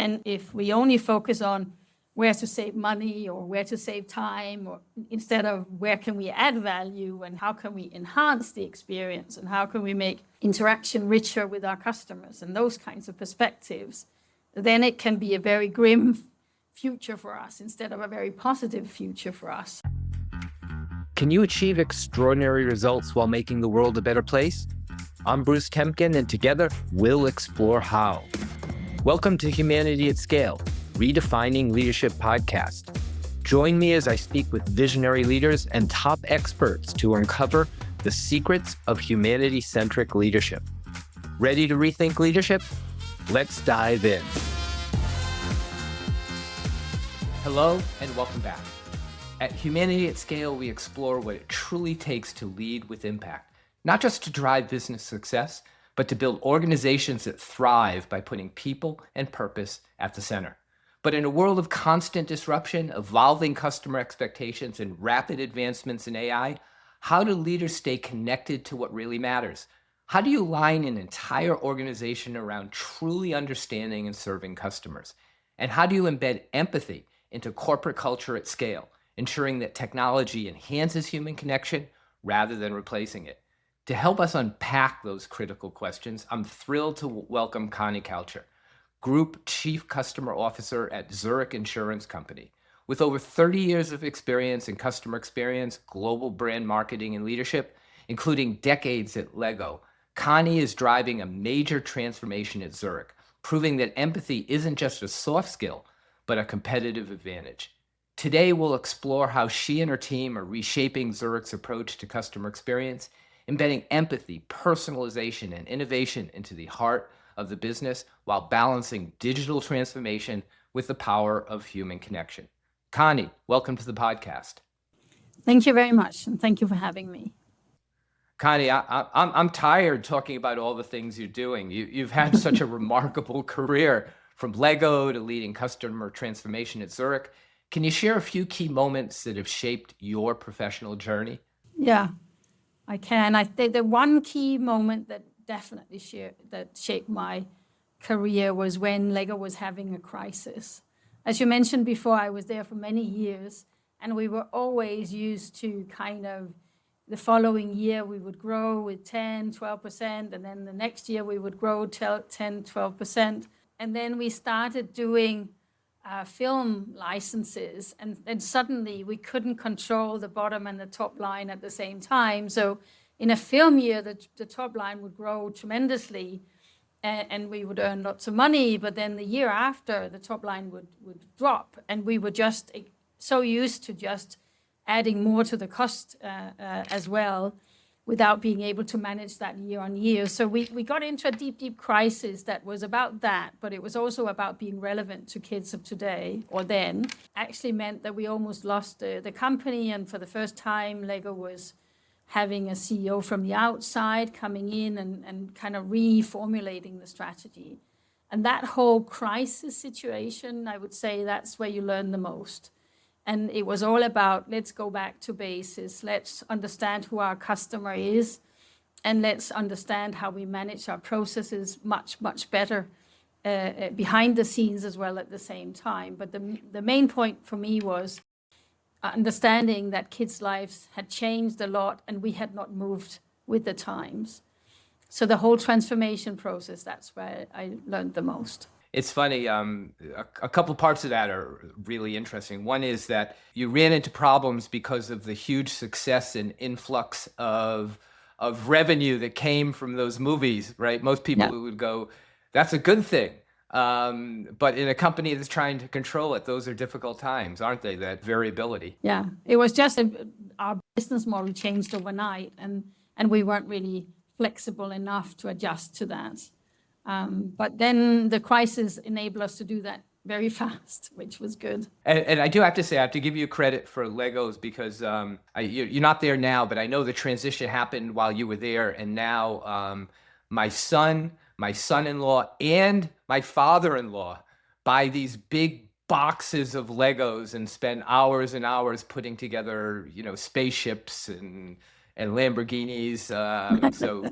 then if we only focus on where to save money or where to save time, or instead of where can we add value and how can we enhance the experience and how can we make interaction richer with our customers and those kinds of perspectives, then it can be a very grim future for us instead of a very positive future for us. Can you achieve extraordinary results while making the world a better place? I'm Bruce Temkin, and together we'll explore how. Welcome to Humanity at Scale, Redefining Leadership podcast. Join me as I speak with visionary leaders and top experts to uncover the secrets of humanity-centric leadership. Ready to rethink leadership? Let's dive in. Hello and welcome back. At Humanity at Scale, we explore what it truly takes to lead with impact, not just to drive business success, but to build organizations that thrive by putting people and purpose at the center. But in a world of constant disruption, evolving customer expectations, and rapid advancements in AI, how do leaders stay connected to what really matters? How do you align an entire organization around truly understanding and serving customers? And how do you embed empathy into corporate culture at scale, ensuring that technology enhances human connection rather than replacing it? To help us unpack those critical questions, I'm thrilled to welcome Conny Kalcher, Group Chief Customer Officer at Zurich Insurance Company. With over 30 years of experience in customer experience, global brand marketing, and leadership, including decades at Lego, Conny is driving a major transformation at Zurich, proving that empathy isn't just a soft skill, but a competitive advantage. Today, we'll explore how she and her team are reshaping Zurich's approach to customer experience, embedding empathy, personalization, and innovation into the heart of the business while balancing digital transformation with the power of human connection. Conny, welcome to the podcast. Thank you very much, and thank you for having me. Conny, I'm tired talking about all the things you're doing. You've had such a remarkable career, from Lego to leading customer transformation at Zurich. Can you share a few key moments that have shaped your professional journey? Yeah, I can. I think the one key moment that definitely shaped my career was when Lego was having a crisis. As you mentioned before, I was there for many years, and we were always used to kind of the following year we would grow with 10, 12%, and then the next year we would grow 10, 12%. And then we started doing film licenses, and suddenly we couldn't control the bottom and the top line at the same time. So in a film year, the top line would grow tremendously, and we would earn lots of money. But then the year after, the top line would drop, and we were just so used to just adding more to the cost as well, without being able to manage that year on year. So we got into a deep crisis that was about that, but it was also about being relevant to kids of today, or then. Actually meant that we almost lost the company, and for the first time, Lego was having a CEO from the outside coming in and kind of reformulating the strategy. And that whole crisis situation, I would say that's where you learn the most. And it was all about, let's go back to basics. Let's understand who our customer is, and let's understand how we manage our processes much better behind the scenes as well at the same time. But the main point for me was understanding that kids' lives had changed a lot, and we had not moved with the times. So the whole transformation process, that's where I learned the most. It's funny, a couple parts of that are really interesting. One is that you ran into problems because of the huge success and influx of revenue that came from those movies, right? Most people would go, that's a good thing. But in a company that's trying to control it, those are difficult times, aren't they? That variability. Yeah, it was just our business model changed overnight, and we weren't really flexible enough to adjust to that. But then the crisis enabled us to do that very fast, which was good. And I do have to say, I have to give you credit for Legos, because you're not there now, but I know the transition happened while you were there. And now my son-in-law, and my father-in-law buy these big boxes of Legos and spend hours and hours putting together, spaceships and Lamborghinis. So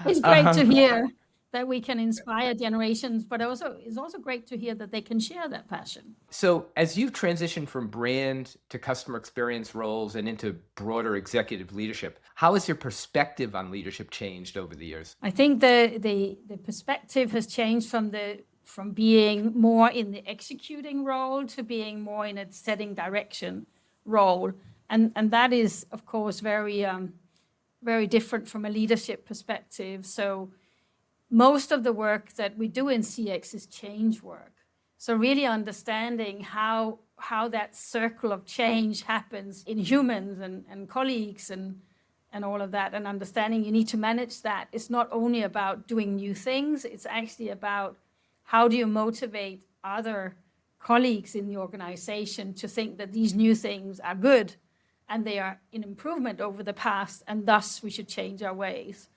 it's great to hear. that we can inspire generations, but also it's also great to hear that they can share that passion. So as you've transitioned from brand to customer experience roles and into broader executive leadership, how has your perspective on leadership changed over the years? I think the perspective has changed from being more in the executing role to being more in a setting direction role. And that is, of course, very different from a leadership perspective. So most of the work that we do in CX is change work. So really understanding how that circle of change happens in humans and colleagues and all of that, and understanding you need to manage that. It's not only about doing new things, it's actually about how do you motivate other colleagues in the organization to think that these new things are good and they are in improvement over the past, and thus we should change our ways.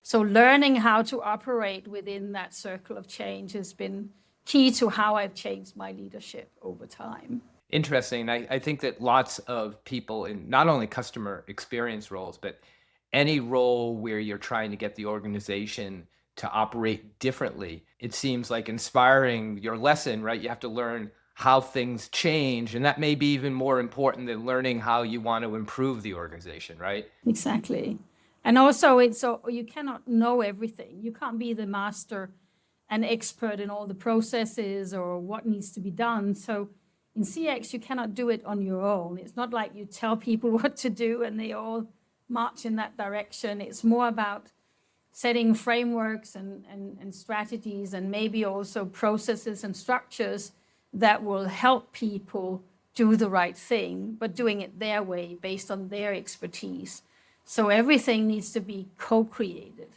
So learning how to operate within that circle of change has been key to how I've changed my leadership over time. Interesting. I think that lots of people in not only customer experience roles, but any role where you're trying to get the organization to operate differently, it seems like inspiring your lesson, right? You have to learn how things change, and that may be even more important than learning how you want to improve the organization, right? Exactly. And also, you cannot know everything. You can't be the master and expert in all the processes or what needs to be done. So in CX, you cannot do it on your own. It's not like you tell people what to do and they all march in that direction. It's more about setting frameworks and strategies, and maybe also processes and structures that will help people do the right thing, but doing it their way based on their expertise. So everything needs to be co-created.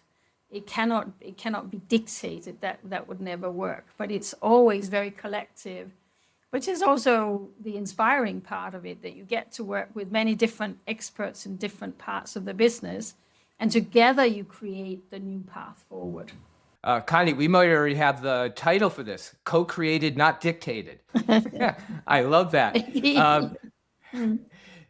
It cannot be dictated. That would never work. But it's always very collective, which is also the inspiring part of it, that you get to work with many different experts in different parts of the business, and together you create the new path forward. Conny, we might already have the title for this: co-created, not dictated. I love that.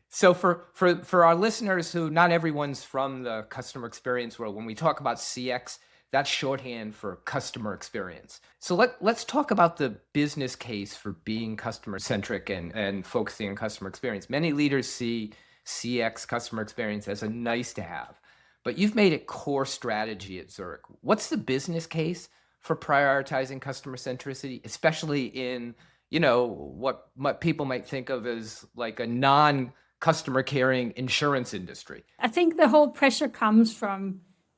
So for our listeners who, not everyone's from the customer experience world, when we talk about CX, that's shorthand for customer experience. So let's talk about the business case for being customer-centric and focusing on customer experience. Many leaders see CX, customer experience, as a nice to have, but you've made it core strategy at Zurich. What's the business case for prioritizing customer centricity, especially in, what people might think of as like a non-customer caring insurance industry? I think the whole pressure comes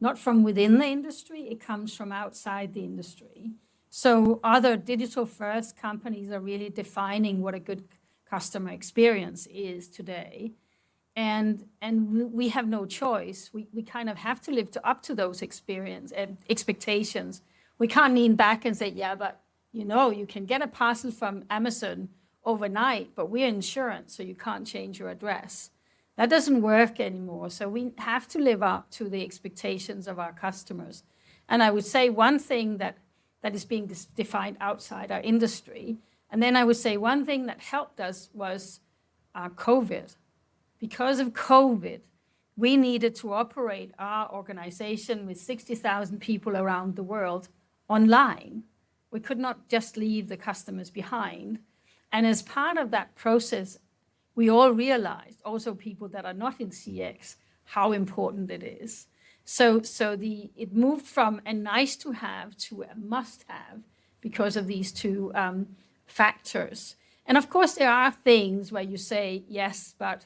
not from within the industry, it comes from outside the industry. So other digital first companies are really defining what a good customer experience is today. And we have no choice. We kind of have to live up to those expectations. We can't lean back and say, yeah, but you can get a parcel from Amazon overnight, but we're insurance, so you can't change your address. That doesn't work anymore. So we have to live up to the expectations of our customers. And I would say one thing that is being defined outside our industry, and then I would say one thing that helped us was COVID. Because of COVID, we needed to operate our organization with 60,000 people around the world online. We could not just leave the customers behind. And as part of that process, we all realized, also people that are not in CX, how important it is. So it moved from a nice to have to a must have because of these two factors. And of course, there are things where you say, yes, but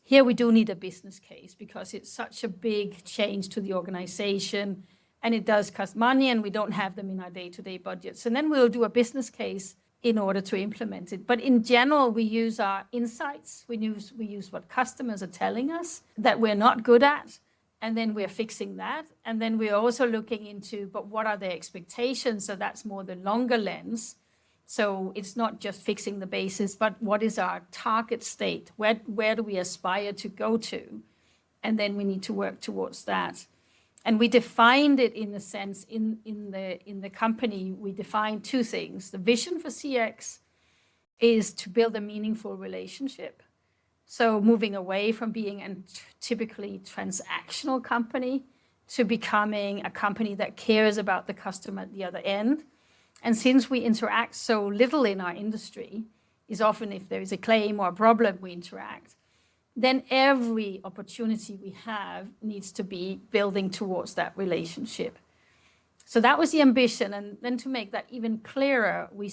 here we do need a business case because it's such a big change to the organization and it does cost money and we don't have them in our day-to-day budgets. And then we'll do a business case in order to implement it. But in general, we use our insights. We use what customers are telling us that we're not good at, and then we're fixing that. And then we're also looking into, but what are their expectations? So that's more the longer lens. So it's not just fixing the basis, but what is our target state? Where do we aspire to go to? And then we need to work towards that. And we defined it in a sense in the company. We defined two things. The vision for CX is to build a meaningful relationship. So moving away from being a typically transactional company to becoming a company that cares about the customer at the other end. And since we interact so little in our industry, is often if there is a claim or a problem we interact, then every opportunity we have needs to be building towards that relationship. So that was the ambition. And then to make that even clearer, we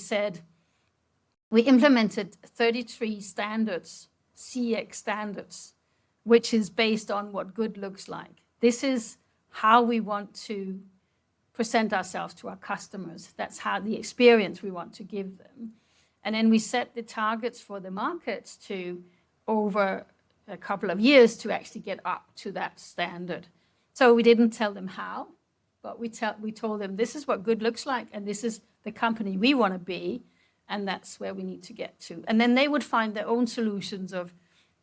implemented 33 standards, CX standards, which is based on what good looks like. This is how we want to present ourselves to our customers. That's how the experience we want to give them. And then we set the targets for the markets to, over a couple of years, to actually get up to that standard. So we didn't tell them how, but we told them this is what good looks like, and this is the company we want to be, and that's where we need to get to. And then they would find their own solutions of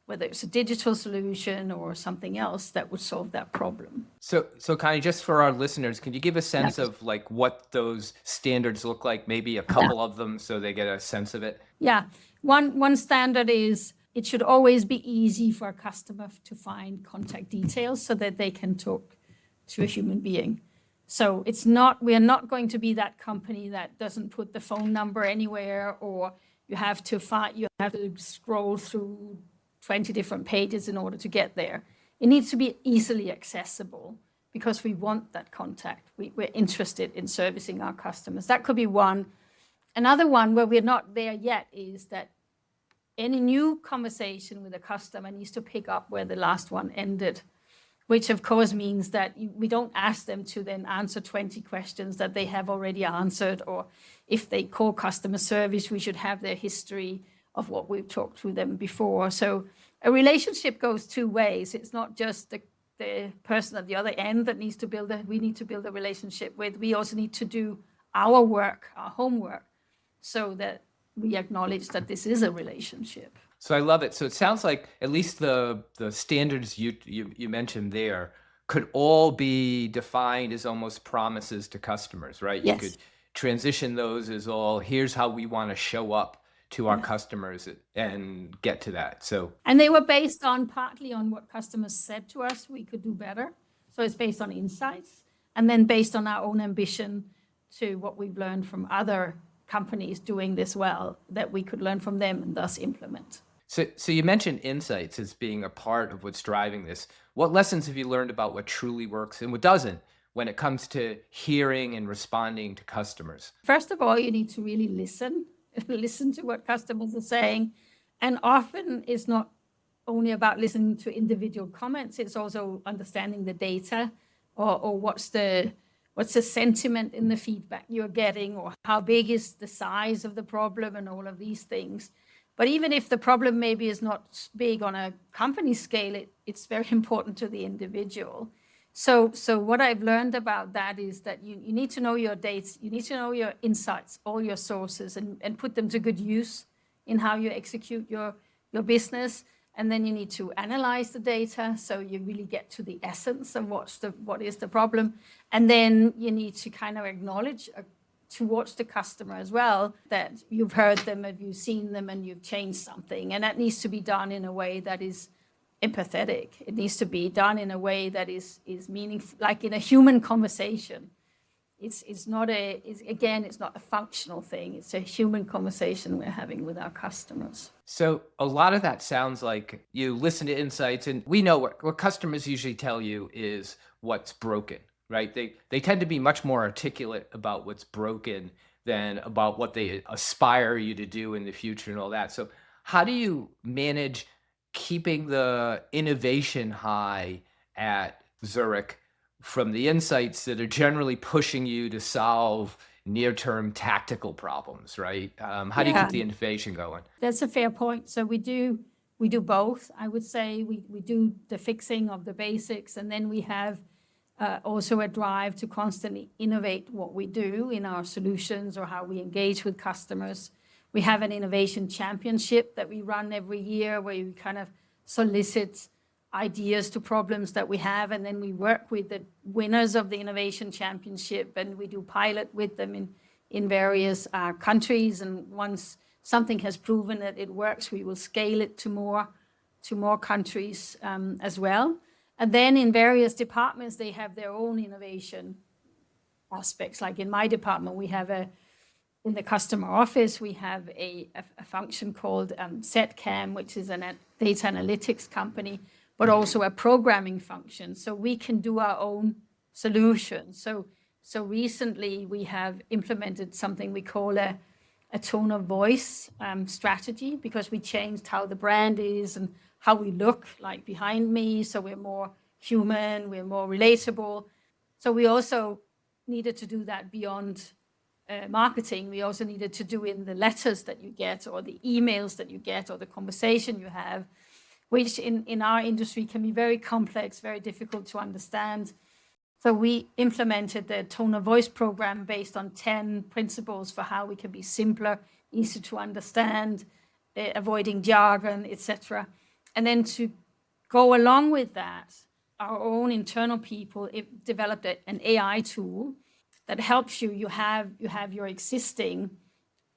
whether it's a digital solution or something else that would solve that problem. So Conny, just for our listeners, can you give a sense of like what those standards look like, maybe a couple of them so they get a sense of it? Yeah, one standard is it should always be easy for a customer to find contact details so that they can talk to a human being. So we are not going to be that company that doesn't put the phone number anywhere, or you have to scroll through 20 different pages in order to get there. It needs to be easily accessible because we want that contact. We're interested in servicing our customers. That could be one. Another one where we're not there yet is that any new conversation with a customer needs to pick up where the last one ended, which of course means that we don't ask them to then answer 20 questions that they have already answered, or if they call customer service, we should have their history of what we've talked to them before. So a relationship goes two ways. It's not just the person at the other end that needs to we need to build a relationship with. We also need to do our work, our homework, so that we acknowledge that this is a relationship. So I love it. So it sounds like at least the standards you mentioned there could all be defined as almost promises to customers, right? Yes. You could transition those as all, here's how we want to show up to our customers and get to that. And they were based partly on what customers said to us we could do better. So it's based on insights, and then based on our own ambition to what we've learned from other companies doing this well, that we could learn from them and thus implement. So you mentioned insights as being a part of what's driving this. What lessons have you learned about what truly works and what doesn't when it comes to hearing and responding to customers? First of all, you need to really listen to what customers are saying. And often it's not only about listening to individual comments, it's also understanding the data, or what's the sentiment in the feedback you're getting, or how big is the size of the problem, and all of these things. But even if the problem maybe is not big on a company scale, it's very important to the individual. So what I've learned about that is that you need to know your data, you need to know your insights, all your sources, and put them to good use in how you execute your business. And then you need to analyze the data so you really get to the essence of what is the problem. And then you need to kind of acknowledge towards the customer as well that you've heard them, and you've seen them, and you've changed something. And that needs to be done in a way that is empathetic. It needs to be done in a way that is meaningful, like in a human conversation. It's not a functional thing. It's a human conversation we're having with our customers. So a lot of that sounds like you listen to insights, and we know what customers usually tell you is what's broken, right? They tend to be much more articulate about what's broken than about what they aspire you to do in the future and all that. So how do you manage keeping the innovation high at Zurich from the insights that are generally pushing you to solve near-term tactical problems, right? How do you keep the innovation going? That's a fair point. So we do both. I would say we do the fixing of the basics, and then we have also a drive to constantly innovate what we do in our solutions or how we engage with customers. We have an innovation championship that we run every year, where we kind of solicit ideas to problems that we have, and then we work with the winners of the innovation championship, and we do pilot with them in various countries. And once something has proven that it works, we will scale it to more countries as well. And then in various departments, they have their own innovation aspects. Like in my department, we have in the customer office, we have a function called SetCam, which is a data analytics company, but also a programming function. So we can do our own solution. So recently we have implemented something we call a tone of voice strategy, because we changed how the brand is and how we look, like behind me. So we're more human, we're more relatable. So we also needed to do that beyond marketing. We also needed to do in the letters that you get, or the emails that you get, or the conversation you have, which in our industry can be very complex, very difficult to understand. So we implemented the tone of voice program based on 10 principles for how we can be simpler, easy to understand, avoiding jargon, etc. And then to go along with that, our own internal people developed an AI tool that helps you. You have your existing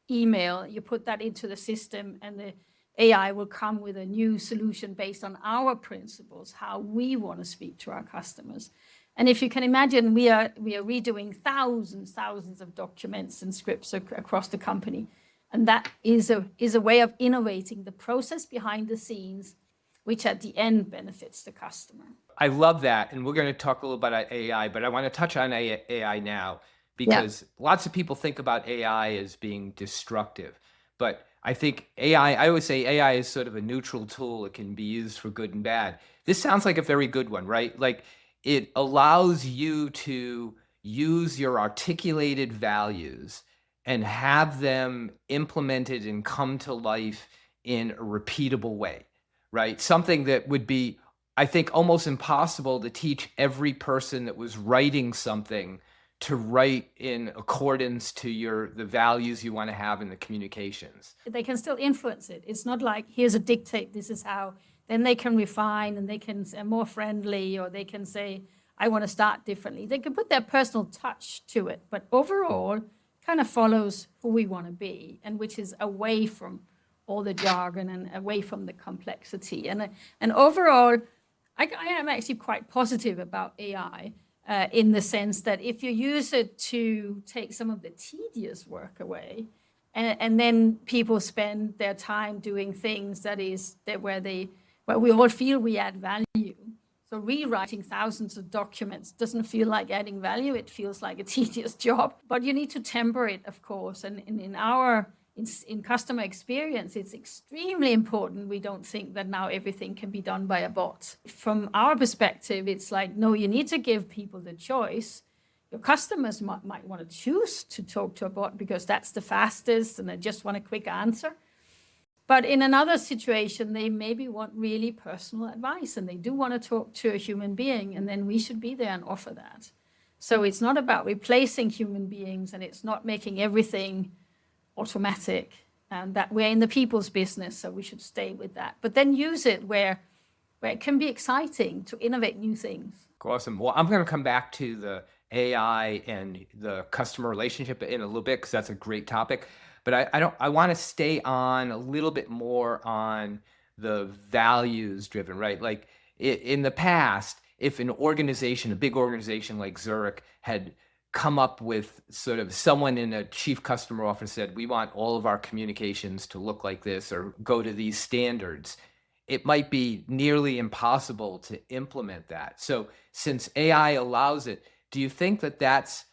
email, you put that into the system, and the AI will come with a new solution based on our principles, how we want to speak to our customers. And if you can imagine, we are redoing thousands of documents and scripts across the company. And that is a way of innovating the process behind the scenes, which at the end benefits the customer. I love that. And we're going to talk a little about AI, but I want to touch on AI now, because lots of people think about AI as being destructive. But I think I always say AI is sort of a neutral tool. It can be used for good and bad. This sounds like a very good one, right? Like, it allows you to use your articulated values and have them implemented and come to life in a repeatable way, right? Something that would be, I think, almost impossible to teach every person that was writing something to write in accordance to the values you want to have in the communications. They can still influence it. It's not like, here's a dictate, this is how. Then they can refine, and they can say more friendly, or they can say, I want to start differently. They can put their personal touch to it, but overall kind of follows who we want to be, and which is away from all the jargon and away from the complexity. And overall, I am actually quite positive about AI in the sense that if you use it to take some of the tedious work away, and then people spend their time doing things where we all feel we add value. So rewriting thousands of documents doesn't feel like adding value. It feels like a tedious job. But you need to temper it, of course. And in customer experience, it's extremely important. We don't think that now everything can be done by a bot. From our perspective, it's like, no, you need to give people the choice. Your customers might want to choose to talk to a bot because that's the fastest and they just want a quick answer. But in another situation, they maybe want really personal advice and they do want to talk to a human being, and then we should be there and offer that. So it's not about replacing human beings, and it's not making everything automatic, and that we're in the people's business, so we should stay with that. But then use it where it can be exciting to innovate new things. Awesome. Well, I'm going to come back to the AI and the customer relationship in a little bit, because that's a great topic. But I want to stay on a little bit more on the values driven, right? Like in the past, if an organization, a big organization like Zurich, had come up with sort of someone in a chief customer office said, we want all of our communications to look like this or go to these standards, it might be nearly impossible to implement that. So since AI allows it, do you think that that's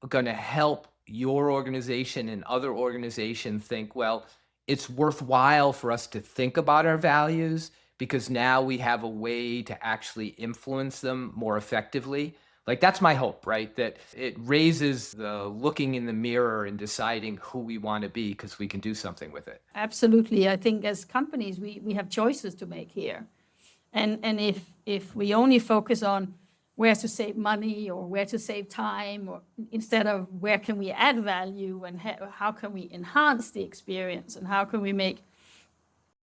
going to help your organization and other organizations think, well, it's worthwhile for us to think about our values because now we have a way to actually influence them more effectively? Like, that's my hope, right? That it raises the looking in the mirror and deciding who we want to be because we can do something with it. Absolutely. I think as companies, we have choices to make here. And if we only focus on where to save money or where to save time, or instead of where can we add value and how can we enhance the experience and how can we make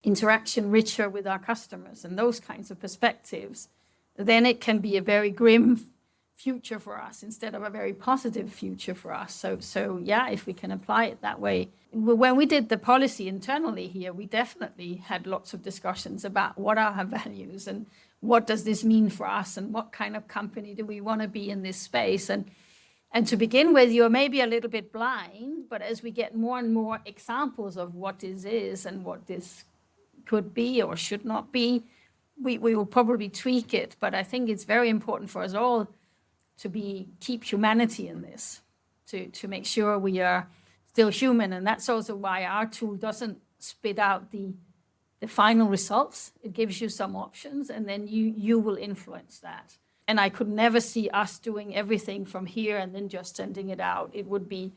interaction richer with our customers and those kinds of perspectives, then it can be a very grim future for us instead of a very positive future for us. So yeah, if we can apply it that way. When we did the policy internally here, we definitely had lots of discussions about what are our values and what does this mean for us and what kind of company do we want to be in this space. And to begin with, you're maybe a little bit blind, but as we get more and more examples of what this is and what this could be or should not be, we will probably tweak it. But I think it's very important for us all to keep humanity in this, to make sure we are still human. And that's also why our tool doesn't spit out the final results. It gives you some options, and then you will influence that. And I could never see us doing everything from here and then just sending it out. It would be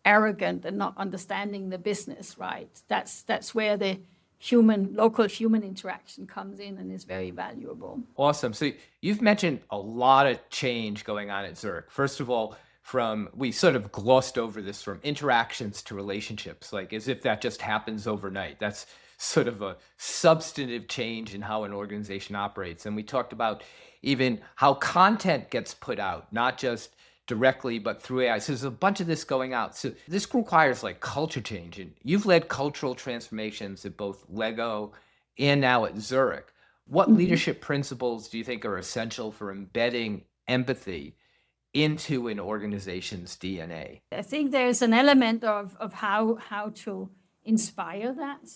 arrogant and not understanding the business, right? That's where the local human interaction comes in and is very valuable. Awesome. So you've mentioned a lot of change going on at Zurich. First of all, we sort of glossed over this, from interactions to relationships, like as if that just happens overnight. That's sort of a substantive change in how an organization operates. And we talked about even how content gets put out, not just directly, but through AI. So there's a bunch of this going out. So this requires like culture change. And you've led cultural transformations at both Lego and now at Zurich. What leadership principles do you think are essential for embedding empathy into an organization's DNA? I think there's an element of how to inspire that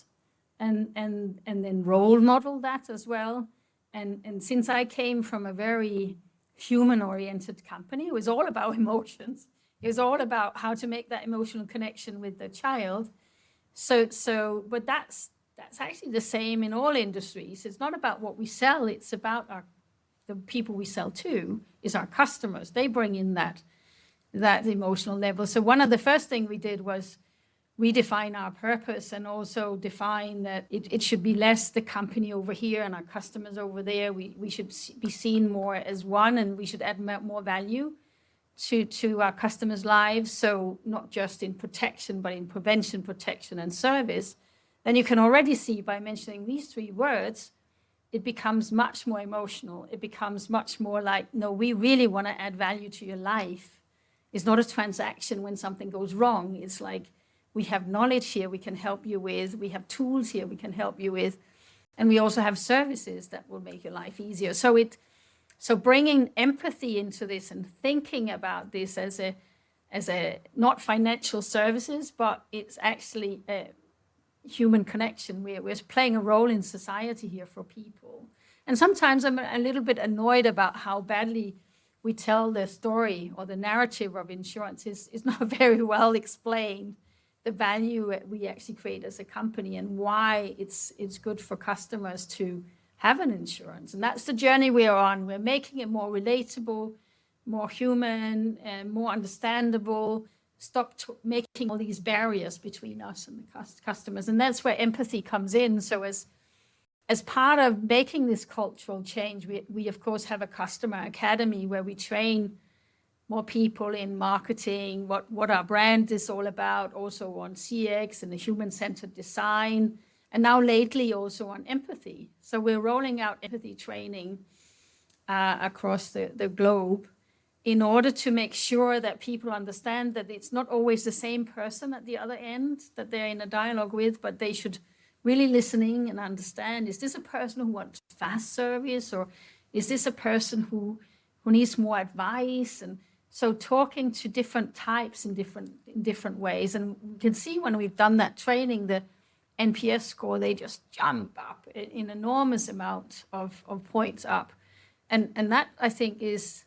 and then role model that as well. And since I came from a very human-oriented company, it was all about emotions. It was all about how to make that emotional connection with the child. But that's actually the same in all industries. It's not about what we sell. It's about the people we sell to is our customers. They bring in that emotional level. So one of the first things we did was redefine our purpose and also define that it should be less the company over here and our customers over there. We should be seen more as one, and we should add more value to our customers' lives. So not just in protection, but in prevention, protection, and service. Then you can already see by mentioning these three words, it becomes much more emotional. It becomes much more like, no, we really want to add value to your life. It's not a transaction when something goes wrong. It's like, we have knowledge here we can help you with. We have tools here we can help you with. And we also have services that will make your life easier. So bringing empathy into this and thinking about this as a not financial services, but it's actually a human connection. We're playing a role in society here for people. And sometimes I'm a little bit annoyed about how badly we tell the story or the narrative of insurance is not very well explained. The value we actually create as a company and why it's good for customers to have an insurance. And that's the journey we are on. We're making it more relatable, more human, and more understandable. Stop making all these barriers between us and the customers. And that's where empathy comes in. So as part of making this cultural change, we of course have a customer academy where we train more people in marketing, what our brand is all about, also on CX and the human-centered design, and now lately also on empathy. So we're rolling out empathy training across the globe in order to make sure that people understand that it's not always the same person at the other end that they're in a dialogue with, but they should really listening and understand, is this a person who wants fast service, or is this a person who needs more advice? And so talking to different types in different ways. And you can see when we've done that training, the NPS score, they just jump up in enormous amount of points up. And that, I think, is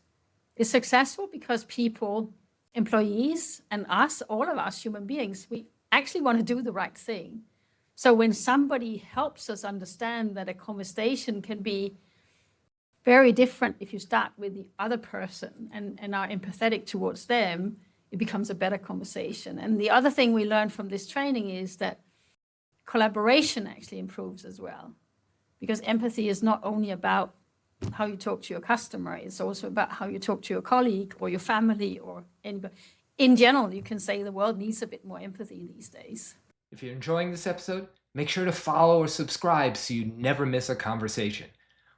successful because people, employees, and us, all of us human beings, we actually want to do the right thing. So when somebody helps us understand that a conversation can be very different if you start with the other person and are empathetic towards them, it becomes a better conversation. And the other thing we learned from this training is that collaboration actually improves as well, because empathy is not only about how you talk to your customer, it's also about how you talk to your colleague or your family or anybody. In general, you can say the world needs a bit more empathy these days. If you're enjoying this episode, make sure to follow or subscribe so you never miss a conversation.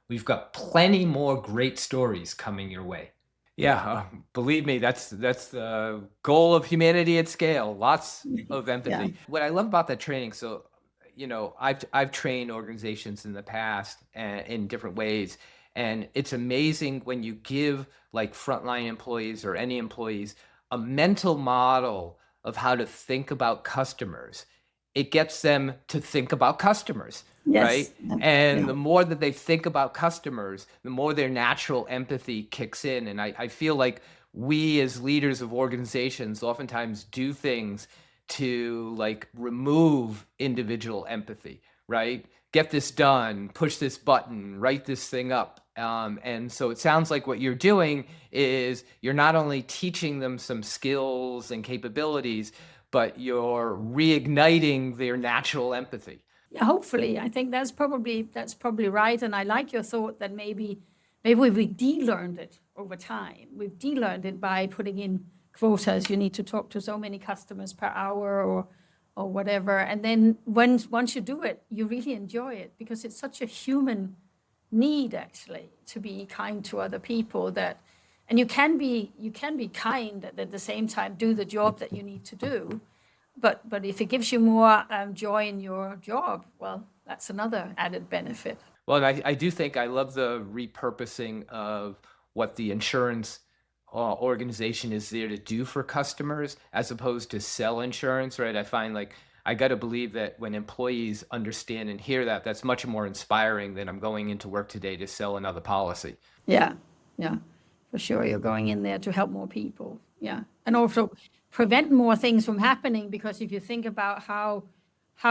We've got plenty more great stories coming your way. Yeah, believe me, that's the goal of Humanity at Scale. Lots of empathy. Yeah. What I love about that training, so I've trained organizations in the past in different ways, And it's amazing when you give like frontline employees or any employees a mental model of how to think about customers. It gets them to think about customers, Yes. right? And Yeah. the more that they think about customers, the more their natural empathy kicks in. And I feel like we as leaders of organizations oftentimes do things to like remove individual empathy, right? Get this done, push this button, write this thing up. And so it sounds like what you're doing is you're not only teaching them some skills and capabilities, but you're reigniting their natural empathy. Yeah, hopefully. I think that's probably right. And I like your thought that maybe we de-learned it over time. We've de-learned it by putting in quotas. You need to talk to so many customers per hour or whatever. And then once you do it, you really enjoy it because it's such a human need actually to be kind to other people and you can be kind at the same time do the job that you need to do. But if it gives you more joy in your job, well, that's another added benefit. Well, and I do think I love the repurposing of what the insurance organization is there to do for customers as opposed to sell insurance, right? I find like I got to believe that when employees understand and hear that, that's much more inspiring than I'm going into work today to sell another policy. Yeah, for sure. You're going in there to help more people. Yeah, and also prevent more things from happening because if you think about how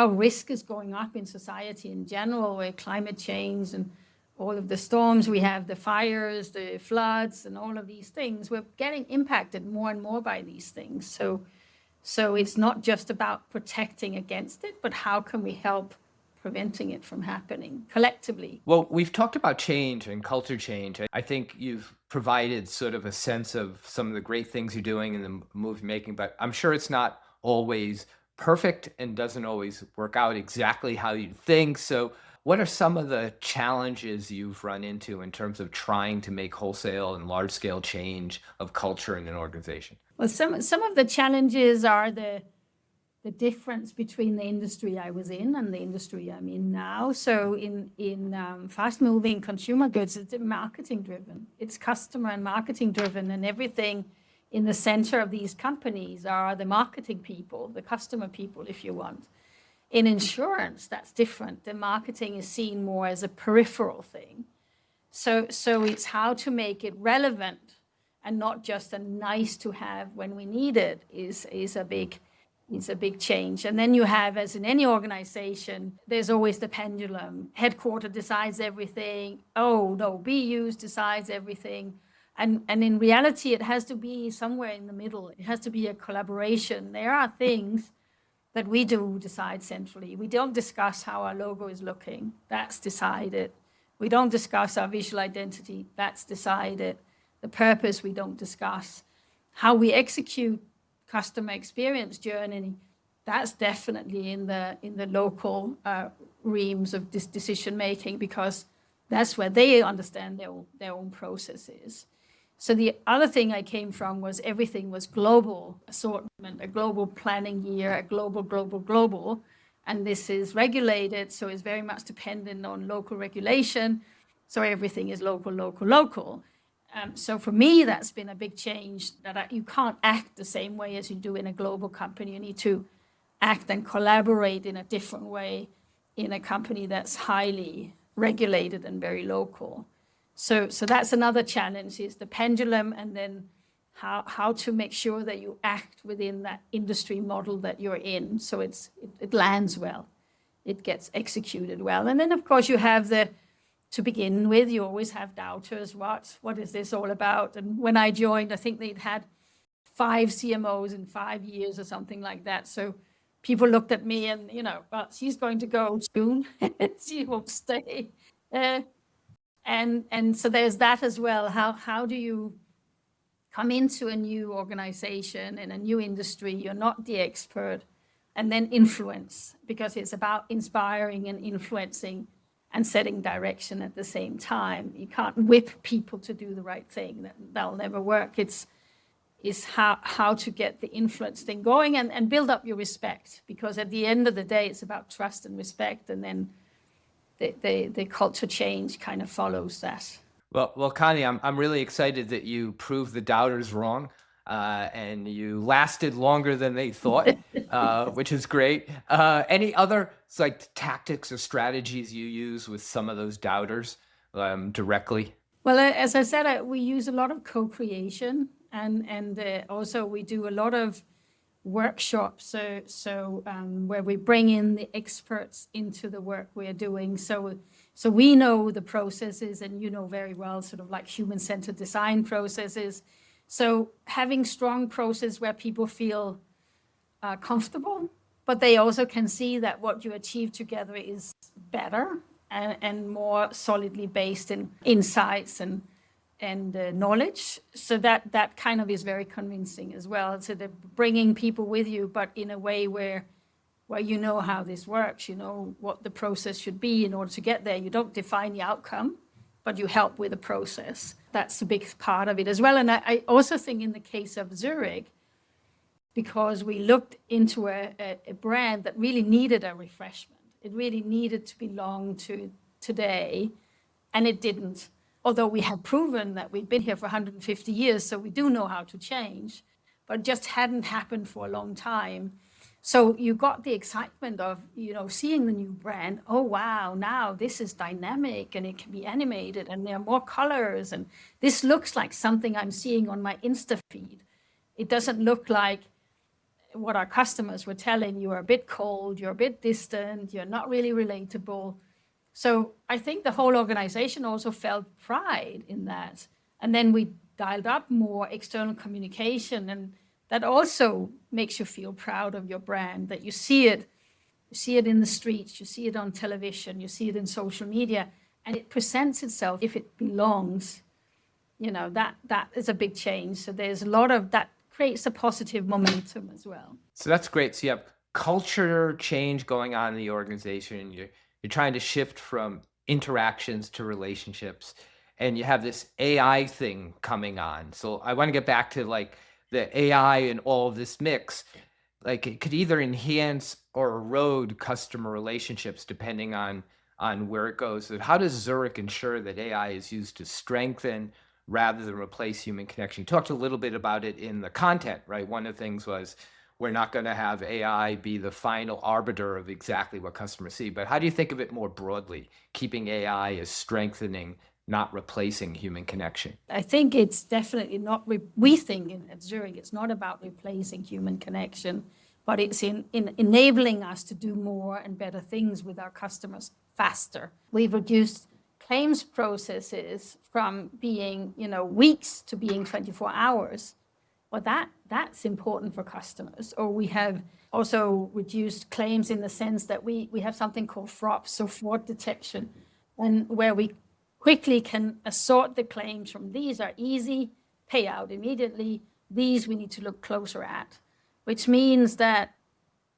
risk is going up in society in general, with climate change and all of the storms we have, the fires, the floods, and all of these things, we're getting impacted more and more by these things. So it's not just about protecting against it, but how can we help preventing it from happening collectively? Well, we've talked about change and culture change. I think you've provided sort of a sense of some of the great things you're doing in the movie making, but I'm sure it's not always perfect and doesn't always work out exactly how you think. So what are some of the challenges you've run into in terms of trying to make wholesale and large scale change of culture in an organization? Well, some of the challenges are the difference between the industry I was in and the industry I'm in now. So in fast-moving consumer goods, it's marketing-driven. It's customer and marketing-driven, and everything in the center of these companies are the marketing people, the customer people, if you want. In insurance, that's different. The marketing is seen more as a peripheral thing. So it's how to make it relevant and not just a nice to have when we need it is a big change. And then you have, as in any organization, there's always the pendulum. Headquarter decides everything. Oh, no, BUs decides everything. And in reality, it has to be somewhere in the middle. It has to be a collaboration. There are things that we do decide centrally. We don't discuss how our logo is looking. That's decided. We don't discuss our visual identity. That's decided. The purpose we don't discuss. How we execute customer experience journey, that's definitely in the local realms of this decision making because that's where they understand their own processes. So the other thing I came from was everything was global assortment, a global planning year, a global, and this is regulated, so it's very much dependent on local regulation. So everything is local. So for me, that's been a big change that you can't act the same way as you do in a global company. You need to act and collaborate in a different way in a company that's highly regulated and very local. So that's another challenge is the pendulum and then how to make sure that you act within that industry model that you're in. So it lands well, it gets executed well. And then of course you have to begin with, you always have doubters. What is this all about? And when I joined, I think they'd had 5 CMOs in 5 years or something like that. So people looked at me and, well, she's going to go soon. She won't stay. And so there's that as well. How do you come into a new organization in a new industry? You're not the expert. And then influence, because it's about inspiring and influencing and setting direction at the same time. You can't whip people to do the right thing. That'll never work. It's how to get the influence thing going and build up your respect, because at the end of the day, it's about trust and respect, and then the culture change kind of follows that. Well, Connie, I'm really excited that you proved the doubters wrong, and you lasted longer than they thought, which is great. Any other like tactics or strategies you use with some of those doubters directly? Well, as I said, we use a lot of co-creation, and also we do a lot of workshops. So where we bring in the experts into the work we're doing. So we know the processes, and you know very well, sort of like human-centered design processes. So having strong process where people feel comfortable, but they also can see that what you achieve together is better and more solidly based in insights and knowledge. So that kind of is very convincing as well. So they're bringing people with you, but in a way where you know how this works, you know what the process should be in order to get there. You don't define the outcome, but you help with the process. That's a big part of it as well. And I also think in the case of Zurich, because we looked into a brand that really needed a refreshment. It really needed to belong to today, and it didn't. Although we have proven that we've been here for 150 years, so we do know how to change, but it just hadn't happened for a long time. So you got the excitement of, seeing the new brand. Oh, wow, now this is dynamic and it can be animated and there are more colors. And this looks like something I'm seeing on my Insta feed. It doesn't look like what our customers were telling you are a bit cold, you're a bit distant, you're not really relatable. So I think the whole organization also felt pride in that. And then we dialed up more external communication, and that also makes you feel proud of your brand, that you see it in the streets, you see it on television, you see it in social media, and it presents itself if it belongs. That is a big change. So there's a lot of that creates a positive momentum as well. So that's great. So you have culture change going on in the organization. You're trying to shift from interactions to relationships, and you have this AI thing coming on. So I want to get back to like the AI and all of this mix. Like it could either enhance or erode customer relationships depending on where it goes. So how does Zurich ensure that AI is used to strengthen rather than replace human connection? You talked a little bit about it in the content, right? One of the things was we're not going to have AI be the final arbiter of exactly what customers see. But how do you think of it more broadly, keeping AI as strengthening, not replacing human connection? I think it's definitely not, we think at Zurich, it's not about replacing human connection, but it's in enabling us to do more and better things with our customers faster. We've reduced claims processes from being, weeks to being 24 hours. Well, that's important for customers. Or we have also reduced claims in the sense that we have something called FROP, so fraud detection, and where we quickly can assort the claims from these are easy, pay out immediately, these we need to look closer at, which means that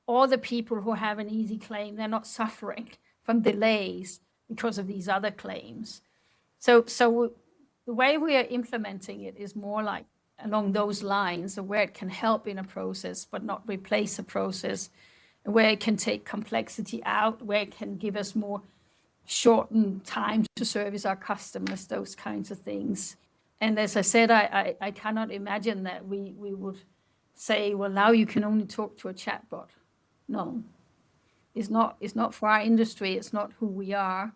all the people who have an easy claim, they're not suffering from delays because of these other claims. So the way we are implementing it is more like along those lines of where it can help in a process, but not replace a process, where it can take complexity out, where it can give us more shortened time to service our customers, those kinds of things. And as I said, I cannot imagine that we would say, well, now you can only talk to a chatbot. No, it's not for our industry. It's not who we are.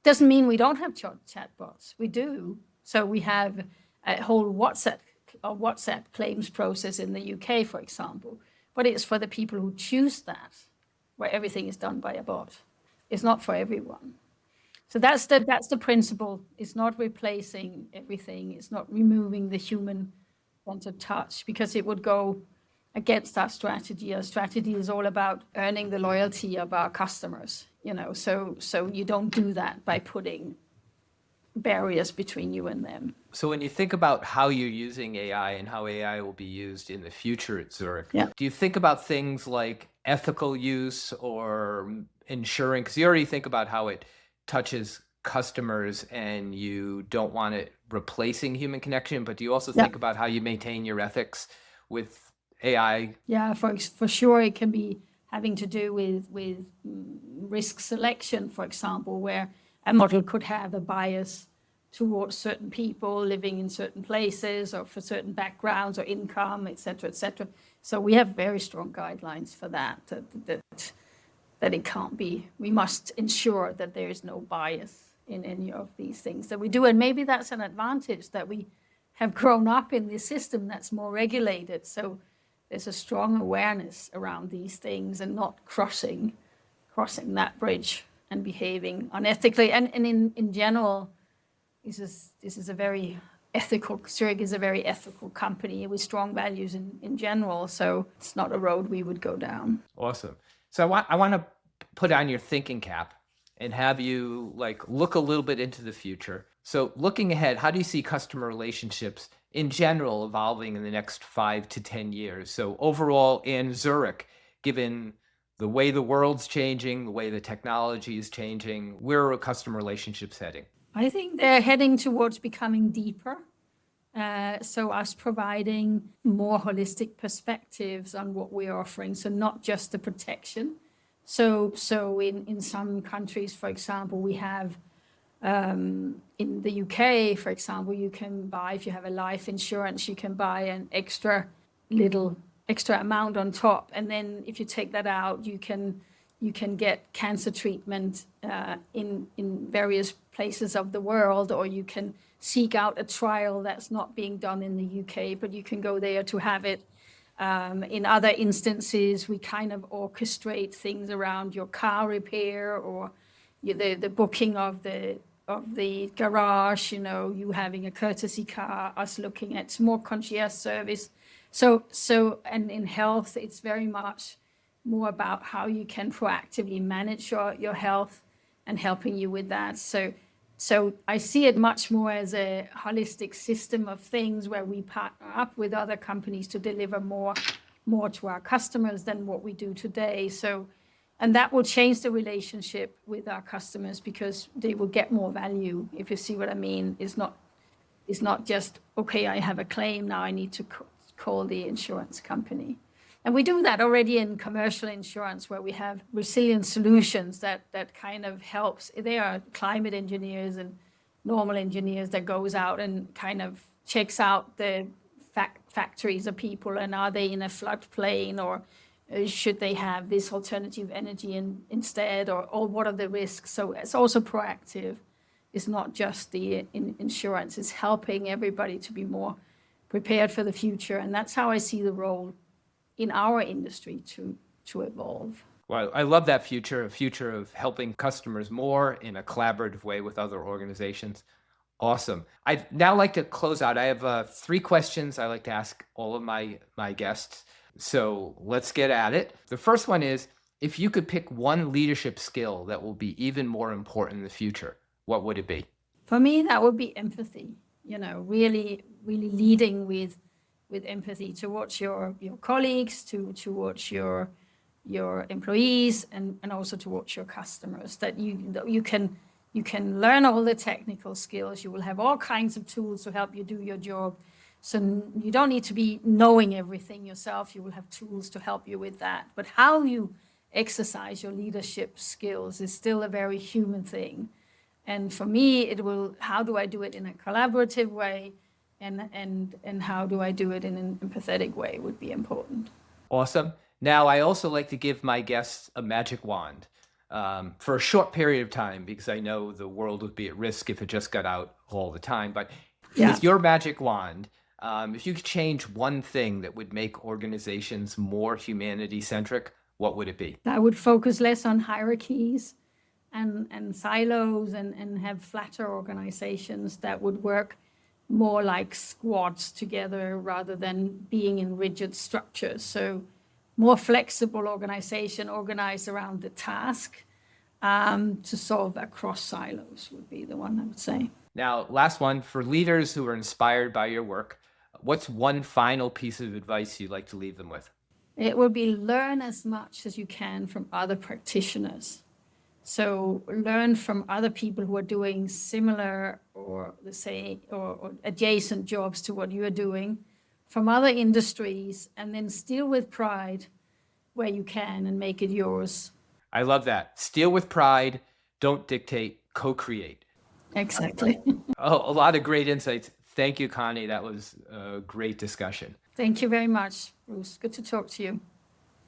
Doesn't mean we don't have chatbots. We do. So we have a whole WhatsApp claims process in the UK, for example. But it's for the people who choose that, where everything is done by a bot. It's not for everyone. So that's the principle. It's not replacing everything. It's not removing the human-centered touch, because it would go against our strategy. Our strategy is all about earning the loyalty of our customers. So you don't do that by putting barriers between you and them. So when you think about how you're using AI and how AI will be used in the future at Zurich, do you think about things like ethical use or ensuring, because you already think about how it touches customers and you don't want it replacing human connection, but do you also think about how you maintain your ethics with AI? Yeah, for sure. It can be having to do with risk selection, for example, where a model could have a bias towards certain people living in certain places or for certain backgrounds or income, et cetera, et cetera. So we have very strong guidelines for that it can't be. We must ensure that there is no bias in any of these things that we do. And maybe that's an advantage, that we have grown up in this system that's more regulated. So there's a strong awareness around these things and not crossing that bridge and behaving unethically. And in general, this is a very ethical, Zurich is a very ethical company with strong values in general. So it's not a road we would go down. Awesome. So I want to put on your thinking cap and have you look a little bit into the future. So looking ahead, how do you see customer relationships in general evolving in the next 5 to 10 years? So overall in Zurich, given the way the world's changing, the way the technology is changing, where are customer relationships heading? I think they're heading towards becoming deeper. So us providing more holistic perspectives on what we're offering. So not just the protection. So in some countries, for example, we have in the UK, for example, you can buy, if you have a life insurance, you can buy an extra amount on top. And then if you take that out, you can get cancer treatment in various places of the world, or you can seek out a trial that's not being done in the UK, but you can go there to have it. In other instances, we kind of orchestrate things around your car repair or the booking of the garage, you having a courtesy car, us looking at more concierge service. So and in health, it's very much more about how you can proactively manage your health and helping you with that. So I see it much more as a holistic system of things where we partner up with other companies to deliver more to our customers than what we do today. And that will change the relationship with our customers because they will get more value, if you see what I mean. It's not just, okay, I have a claim, now I need to call the insurance company. And we do that already in commercial insurance, where we have resilient solutions that kind of helps. They are climate engineers and normal engineers that goes out and kind of checks out the factories of people, and are they in a floodplain, or should they have this alternative energy instead, or what are the risks? So it's also proactive. It's not just the insurance. It's helping everybody to be more prepared for the future. And that's how I see the role in our industry to evolve. Well, I love that future, a future of helping customers more in a collaborative way with other organizations. Awesome. I'd now like to close out. I have 3 questions I like to ask all of my guests. So let's get at it. The first one is, if you could pick one leadership skill that will be even more important in the future, what would it be? For me, that would be empathy. Really, really leading with empathy towards your colleagues, towards your employees, and also towards your customers. That you can learn all the technical skills. You will have all kinds of tools to help you do your job. So you don't need to be knowing everything yourself. You will have tools to help you with that. But how you exercise your leadership skills is still a very human thing. And for me, how do I do it in a collaborative way? And how do I do it in an empathetic way would be important. Awesome. Now, I also like to give my guests a magic wand for a short period of time, because I know the world would be at risk if it just got out all the time. But with your magic wand, if you could change one thing that would make organizations more humanity-centric, what would it be? I would focus less on hierarchies and silos and have flatter organizations that would work more like squads together rather than being in rigid structures. So more flexible organization organized around the task to solve across silos would be the one I would say. Now, last one, for leaders who are inspired by your work, what's one final piece of advice you'd like to leave them with? It would be learn as much as you can from other practitioners. So learn from other people who are doing similar or the same or adjacent jobs to what you are doing, from other industries, and then steal with pride where you can and make it yours. I love that. Steal with pride, don't dictate, co-create. Exactly. Oh, a lot of great insights. Thank you, Connie. That was a great discussion. Thank you very much, Bruce. Good to talk to you.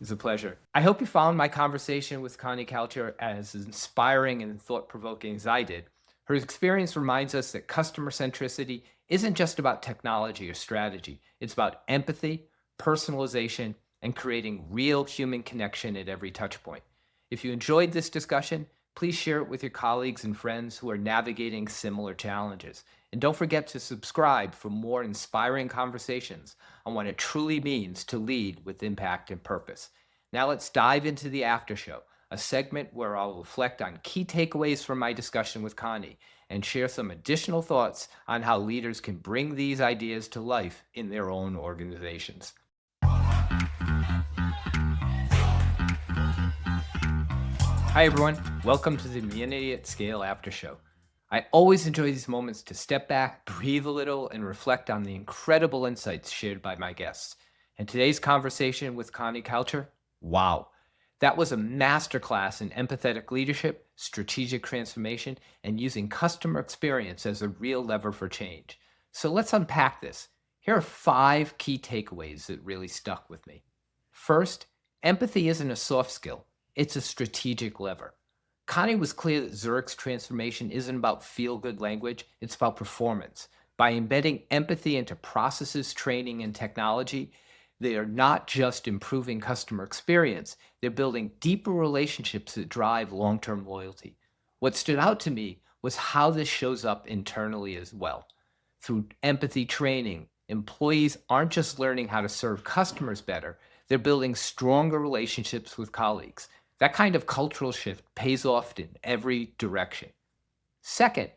It's a pleasure. I hope you found my conversation with Conny Kalcher as inspiring and thought-provoking as I did. Her experience reminds us that customer centricity isn't just about technology or strategy. It's about empathy, personalization, and creating real human connection at every touch point. If you enjoyed this discussion, please share it with your colleagues and friends who are navigating similar challenges. And don't forget to subscribe for more inspiring conversations on what it truly means to lead with impact and purpose. Now let's dive into the after show, a segment where I'll reflect on key takeaways from my discussion with Connie and share some additional thoughts on how leaders can bring these ideas to life in their own organizations. Hi, everyone. Welcome to the Humanity at Scale After Show. I always enjoy these moments to step back, breathe a little, and reflect on the incredible insights shared by my guests. And today's conversation with Conny Kalcher, wow. That was a masterclass in empathetic leadership, strategic transformation, and using customer experience as a real lever for change. So let's unpack this. Here are 5 key takeaways that really stuck with me. First, empathy isn't a soft skill. It's a strategic lever. Connie was clear that Zurich's transformation isn't about feel-good language, it's about performance. By embedding empathy into processes, training, and technology, they are not just improving customer experience, they're building deeper relationships that drive long-term loyalty. What stood out to me was how this shows up internally as well. Through empathy training, employees aren't just learning how to serve customers better, they're building stronger relationships with colleagues. That kind of cultural shift pays off in every direction. Second,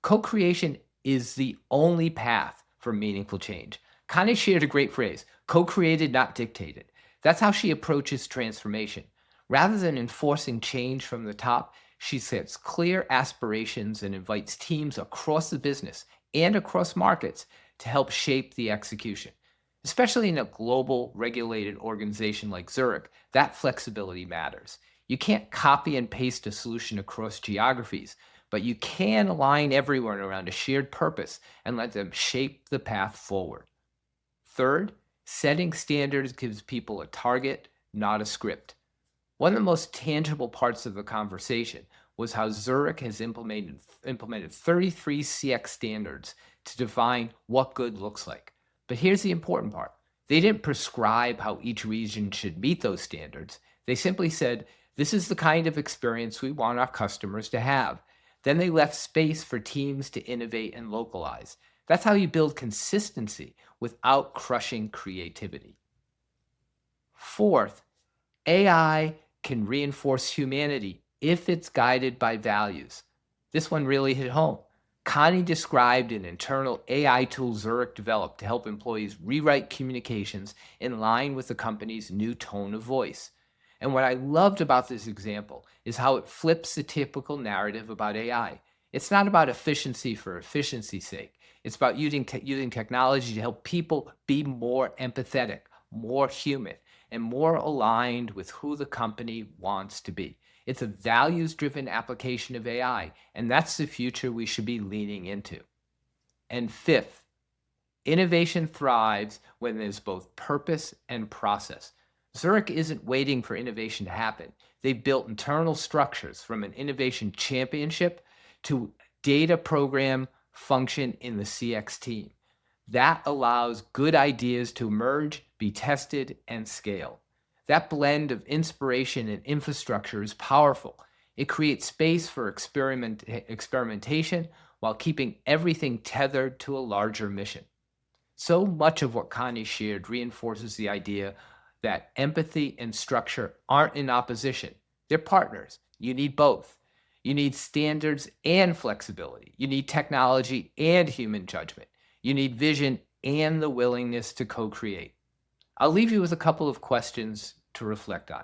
co-creation is the only path for meaningful change. Connie shared a great phrase, co-created, not dictated. That's how she approaches transformation. Rather than enforcing change from the top, she sets clear aspirations and invites teams across the business and across markets to help shape the execution. Especially in a global regulated organization like Zurich, that flexibility matters. You can't copy and paste a solution across geographies, but you can align everyone around a shared purpose and let them shape the path forward. Third, setting standards gives people a target, not a script. One of the most tangible parts of the conversation was how Zurich has implemented 33 CX standards to define what good looks like. But here's the important part. They didn't prescribe how each region should meet those standards. They simply said, this is the kind of experience we want our customers to have. Then they left space for teams to innovate and localize. That's how you build consistency without crushing creativity. Fourth, AI can reinforce humanity if it's guided by values. This one really hit home. Connie described an internal AI tool Zurich developed to help employees rewrite communications in line with the company's new tone of voice. And what I loved about this example is how it flips the typical narrative about AI. It's not about efficiency for efficiency's sake. It's about using technology to help people be more empathetic, more human, and more aligned with who the company wants to be. It's a values-driven application of AI, and that's the future we should be leaning into. And fifth, innovation thrives when there's both purpose and process. Zurich isn't waiting for innovation to happen. They've built internal structures from an innovation championship to data program function in the CX team. That allows good ideas to emerge, be tested, and scale. That blend of inspiration and infrastructure is powerful. It creates space for experimentation while keeping everything tethered to a larger mission. So much of what Connie shared reinforces the idea that empathy and structure aren't in opposition. They're partners. You need both. You need standards and flexibility. You need technology and human judgment. You need vision and the willingness to co-create. I'll leave you with a couple of questions to reflect on.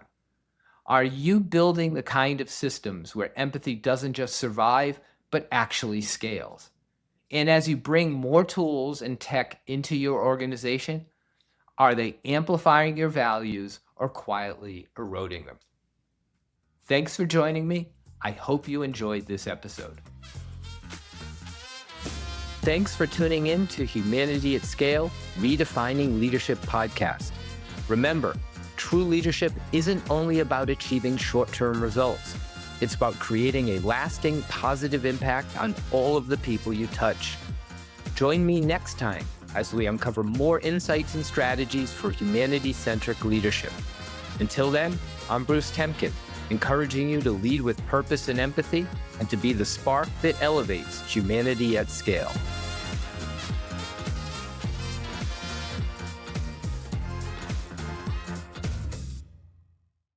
Are you building the kind of systems where empathy doesn't just survive, but actually scales? And as you bring more tools and tech into your organization, are they amplifying your values or quietly eroding them? Thanks for joining me. I hope you enjoyed this episode. Thanks for tuning in to Humanity at Scale, Redefining Leadership podcast. Remember, true leadership isn't only about achieving short-term results. It's about creating a lasting positive impact on all of the people you touch. Join me next time as we uncover more insights and strategies for humanity-centric leadership. Until then, I'm Bruce Temkin, encouraging you to lead with purpose and empathy and to be the spark that elevates humanity at scale.